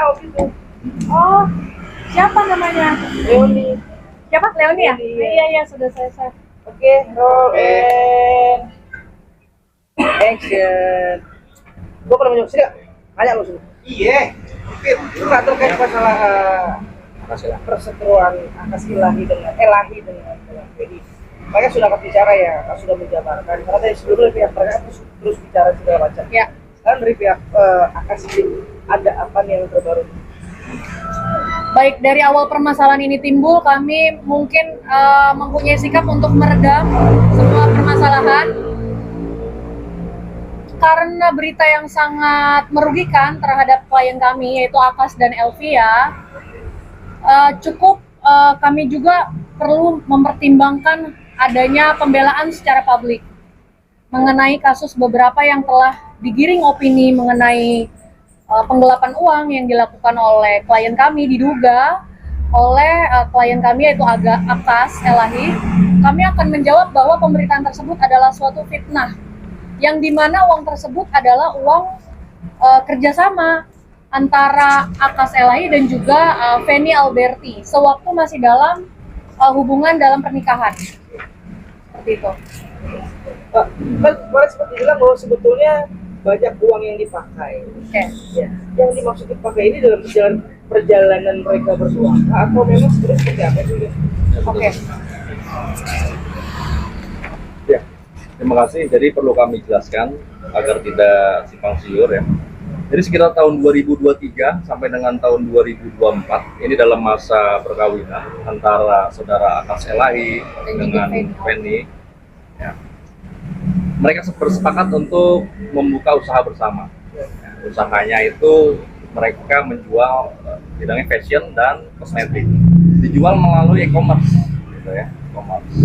tahu gitu. Oh, siapa namanya? Leoni. Siapa? Leoni ya? Leoni, Iya, iya, sudah saya share. Oke, roll and action. Gue pernah menyuruh sih, tanya lo sini. Iya. Oke. Itu nggak terkait masalah perseteruan akas ilahi dengan PDI. Mereka sudah akan bicara ya, sudah menjabarkan. Karena dari sebelumnya pihak mereka terus bicara segala macam. Ya. Sekarang dari pihak akas ini ada apa nih yang terbaru? Baik, dari awal permasalahan ini timbul, kami mungkin mempunyai sikap untuk meredam semua permasalahan karena berita yang sangat merugikan terhadap klien kami, yaitu Akas dan Elvia. Kami juga perlu mempertimbangkan adanya pembelaan secara publik mengenai kasus beberapa yang telah digiring opini mengenai penggelapan uang yang dilakukan oleh klien kami, diduga oleh klien kami yaitu Akas Elahi. Kami akan menjawab bahwa pemberitaan tersebut adalah suatu fitnah, yang dimana uang tersebut adalah uang kerjasama antara Akas Elahi dan juga Feni Alberti sewaktu masih dalam hubungan dalam pernikahan. Seperti itu. Kan kemarin seperti bilang bahwa sebetulnya banyak uang yang dipakai. Oke. Ya. Yang dimaksud dipakai ini dalam perjalanan mereka berdua atau memang sebenarnya seperti apa itu? Oke. Ya, terima kasih. Jadi perlu kami jelaskan agar tidak simpang siur ya. Jadi sekitar tahun 2023 sampai dengan tahun 2024 ini dalam masa perkawinan antara saudara Akas Elahi dengan Feni. Ya. Mereka bersepakat untuk membuka usaha bersama. Ya, usahanya itu mereka menjual bidangnya fashion dan kosmetik. Dijual melalui e-commerce, gitu ya, e-commerce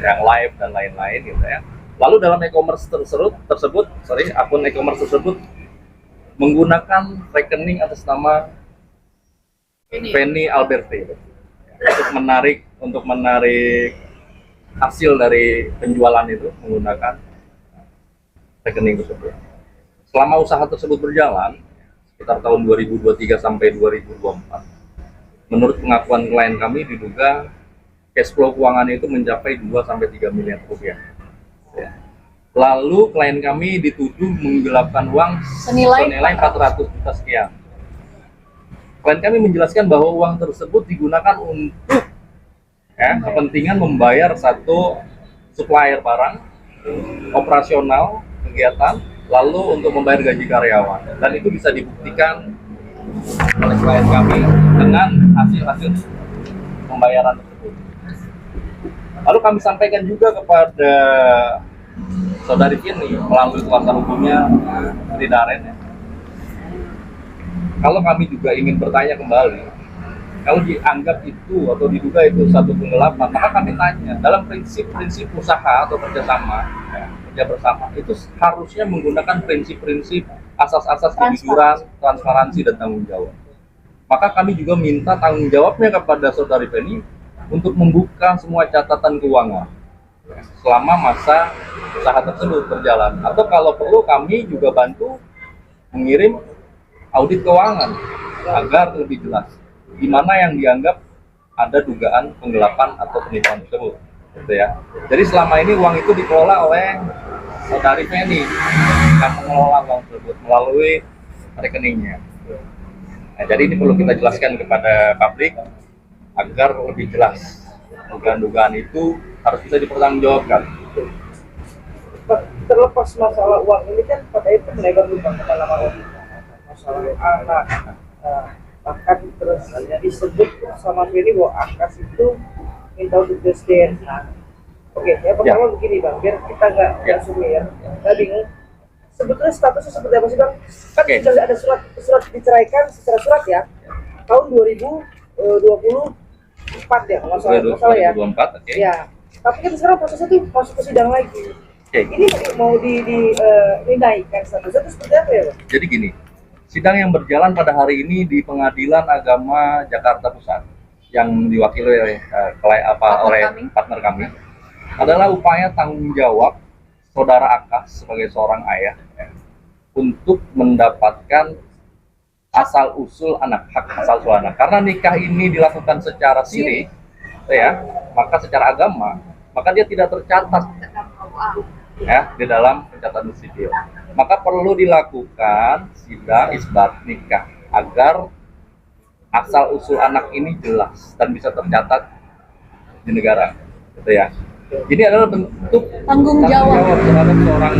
yang live dan lain-lain, gitu ya. Lalu dalam e-commerce akun e-commerce tersebut menggunakan rekening atas nama Feni Alberti untuk menarik hasil dari penjualan itu menggunakan rekening tersebut. Selama usaha tersebut berjalan sekitar tahun 2023 sampai 2024, menurut pengakuan klien kami diduga cash flow keuangan itu mencapai 2 sampai 3 miliar rupiah. Ya. Lalu klien kami dituduh menggelapkan uang senilai 400 juta sekian. Klien kami menjelaskan bahwa uang tersebut digunakan untuk kepentingan membayar satu supplier barang, operasional kegiatan, lalu untuk membayar gaji karyawan. Dan itu bisa dibuktikan oleh klien kami dengan hasil-hasil pembayaran tersebut. Lalu kami sampaikan juga kepada saudari Feni melalui kuasa hukumnya Sri Daren ya. Kalau kami juga ingin bertanya kembali, kalau dianggap itu atau diduga itu satu penggelapan, maka kami tanya, dalam prinsip-prinsip usaha atau kerjasama, kerja bersama, itu harusnya menggunakan prinsip-prinsip asas-asas kejujuran, transparansi, dan tanggung jawab. Maka kami juga minta tanggung jawabnya kepada saudari Feni untuk membuka semua catatan keuangan selama masa usaha tersebut berjalan. Atau kalau perlu kami juga bantu mengirim audit keuangan agar lebih jelas di mana yang dianggap ada dugaan penggelapan atau penipuan tersebut, gitu ya. Jadi selama ini uang itu dikelola oleh saudari Feni yang mengelola uang tersebut melalui rekeningnya. Nah, jadi ini perlu kita jelaskan kepada publik agar lebih jelas dugaan-dugaan itu harus bisa dipertanggungjawabkan. Terlepas masalah uang ini kan pada itu melebar kemana-mana, masalah anak. Bahkan terus disebut sama Feni bahwa Akas itu minta untuk tes DNA. Oke, ya pertama begini Bang, biar kita nggak sumir, nggak bingung. Sebetulnya statusnya seperti apa sih Bang? Kan sudah ada surat diceraikan secara surat ya, tahun 2024 ya, masalah ya. 2024, oke. Ya, tapi kan sekarang prosesnya tuh masuk ke sidang lagi. Ini mau dinaikkan statusnya itu seperti apa ya Bang? Jadi gini. Sidang yang berjalan pada hari ini di Pengadilan Agama Jakarta Pusat yang diwakili oleh partner kami adalah upaya tanggung jawab saudara Akas sebagai seorang ayah untuk mendapatkan asal usul anak, hak asal usul anak. Karena nikah ini dilakukan secara siri, ya, maka secara agama, maka dia tidak tercatat ya di dalam pencatatan sipil. Maka perlu dilakukan sidang isbat nikah agar asal usul anak ini jelas dan bisa tercatat di negara, gitu ya. Ini adalah bentuk Tanggung jawab terhadap seorang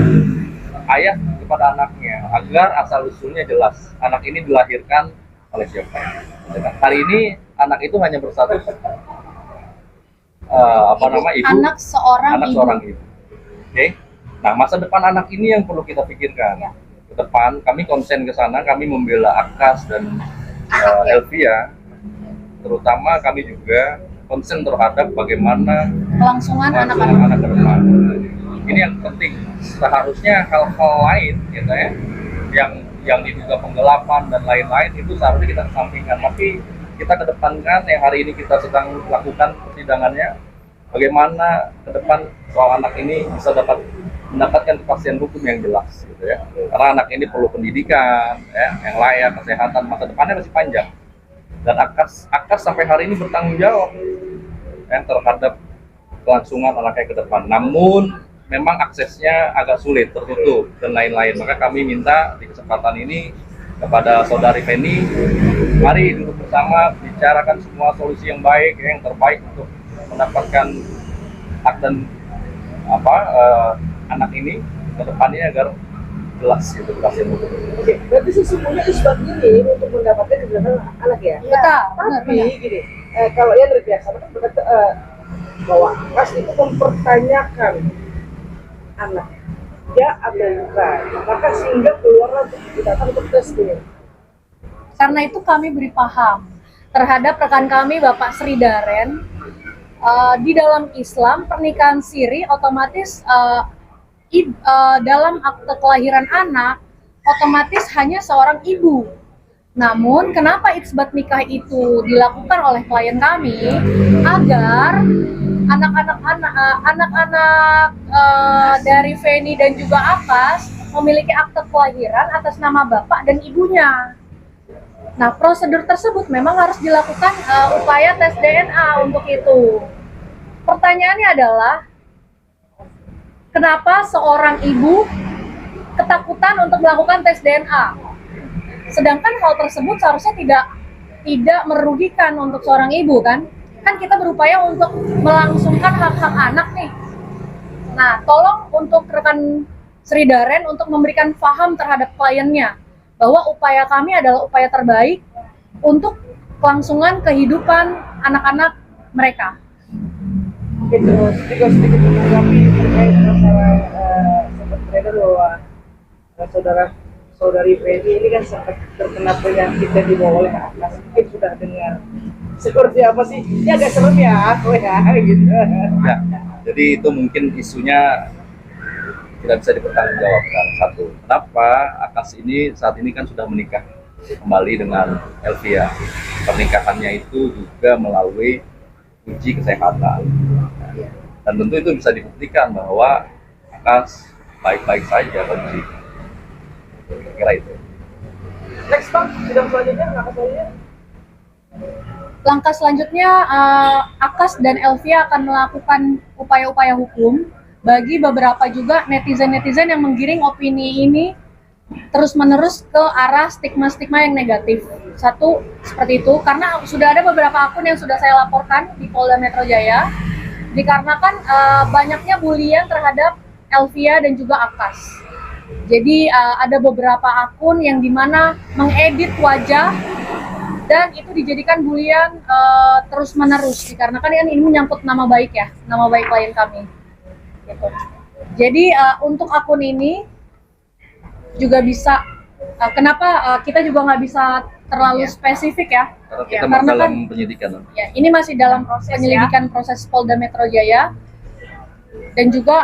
ayah kepada anaknya agar asal usulnya jelas. Anak ini dilahirkan oleh siapa? Hari ini anak itu hanya berstatus ibu, anak seorang ibu. Oke. Nah, masa depan anak ini yang perlu kita pikirkan. Ya. Ke depan kami konsen ke sana, kami membela Akas dan Elvia. Terutama kami juga konsen terhadap bagaimana Kelangsungan anak-anak. anak ke depan. Ini yang penting. Seharusnya hal-hal lain, gitu ya, yang diduga penggelapan dan lain-lain itu seharusnya kita kesampingkan. Tapi kita kedepankan yang hari ini kita sedang lakukan persidangannya, bagaimana ke depan soal anak ini bisa mendapatkan kepastian hukum yang jelas, gitu ya. Karena anak ini perlu pendidikan, ya, yang layak, kesehatan, masa depannya masih panjang. Dan Akas sampai hari ini bertanggung jawab ya, terhadap kelangsungan anaknya ke depan. Namun memang aksesnya agak sulit, tertutup dan lain-lain. Maka kami minta di kesempatan ini kepada saudari Feni, mari duduk bersama, bicarakan semua solusi yang baik, yang terbaik untuk mendapatkan hak dan anak ini ke depannya agar jelas itu kepastian hukum. Oke, berarti sesungguhnya isbat ini untuk mendapatkan kebenaran anak ya. Betul, Tapi benar. gini, kalau yang biasa kan berkata bahwa Akas itu mempertanyakan anak ya atau bukan, maka sehingga keluarlah datang untuk testing. Karena itu kami beri paham terhadap rekan kami Bapak Sri Daren. Di dalam Islam pernikahan siri otomatis dalam akte kelahiran anak otomatis hanya seorang ibu. Namun kenapa isbat nikah itu dilakukan oleh klien kami agar anak-anak dari Feni dan juga Akas memiliki akte kelahiran atas nama bapak dan ibunya. Nah, prosedur tersebut memang harus dilakukan upaya tes DNA untuk itu. Pertanyaannya adalah, kenapa seorang ibu ketakutan untuk melakukan tes DNA? Sedangkan hal tersebut seharusnya tidak merugikan untuk seorang ibu, kan? Kan kita berupaya untuk melangsungkan hak-hak anak nih. Nah, tolong untuk rekan Sri Daren untuk memberikan paham terhadap kliennya bahwa upaya kami adalah upaya terbaik untuk kelangsungan kehidupan anak-anak mereka. Oke, terus juga sedikit menanggapi terkait masalah sempat beredar bahwa saudari Feni ini kan sempat terkena penyakit yang dibawa oleh Akas. Mungkin sudah dengar seperti apa sih? Ini agak serem ya, gitu. Ya, jadi itu mungkin isunya tidak bisa dipertanggungjawabkan. Satu, kenapa Akas ini saat ini kan sudah menikah kembali dengan Elvia. Pernikahannya itu juga melalui uji kesehatan. Dan tentu itu bisa dibuktikan bahwa Akas baik-baik saja kondisi. Kira itu. Next Bang, sidang selanjutnya apa saja? Langkah selanjutnya, Akas dan Elvia akan melakukan upaya-upaya hukum bagi beberapa juga netizen-netizen yang menggiring opini ini terus-menerus ke arah stigma-stigma yang negatif. Satu, seperti itu, karena sudah ada beberapa akun yang sudah saya laporkan di Polda Metro Jaya, dikarenakan banyaknya bulian terhadap Elvia dan juga Akas. Jadi ada beberapa akun yang dimana mengedit wajah dan itu dijadikan bulian terus-menerus, dikarenakan ini menyangkut nama baik ya, nama baik klien kami. Gitu. Jadi untuk akun ini juga bisa kenapa kita juga nggak bisa terlalu spesifik ya? Karena kita Karena dalam kan, penyidikan. ya, ini masih dalam proses penyelidikan proses Polda Metro Jaya dan juga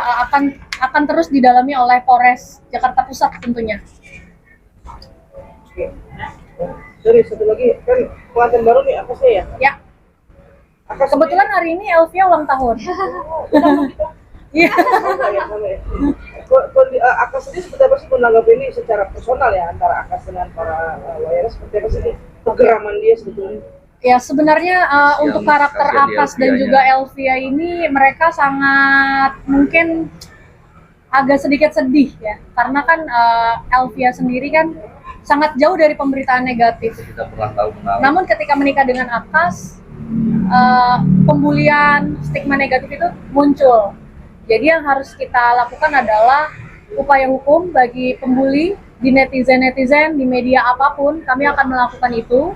akan terus didalami oleh Polres Jakarta Pusat tentunya. Oke. Sorry, satu lagi kan pelatihan baru nih apa sih ya? Ya. Kebetulan hari ini Elvia ulang tahun. Iya. Sama ya, sama ya. Akas sendiri seperti apa sih menanggapi ini secara personal ya, antara Akas dengan para lawyernya, seperti apa sih kegeraman dia sebetulnya? Ya sebenarnya Kasihan- untuk karakter kasihan di Akas dan Elvia-nya. juga Elvia ini mereka sangat mungkin agak sedikit sedih ya, karena kan Elvia sendiri kan sangat jauh dari pemberitaan negatif. Kita pernah tahu kenal. Namun ketika menikah dengan Akas, pembulian, stigma negatif itu muncul. Jadi yang harus kita lakukan adalah upaya hukum bagi pembuli di netizen-netizen, di media apapun, kami akan melakukan itu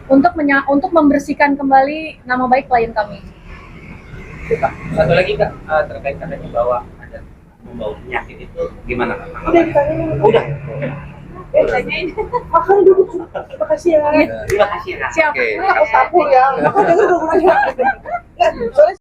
untuk membersihkan kembali nama baik klien kami. Kak, satu lagi Kak, terkait katanya bahwa ada membawa penyakit itu gimana Kak? Udah ditanya. Udah. Makan dulu. Terima kasih ya. Terima kasih Kak. Siap. Oke. Aku sapu ya. Makan dulu. Soalnya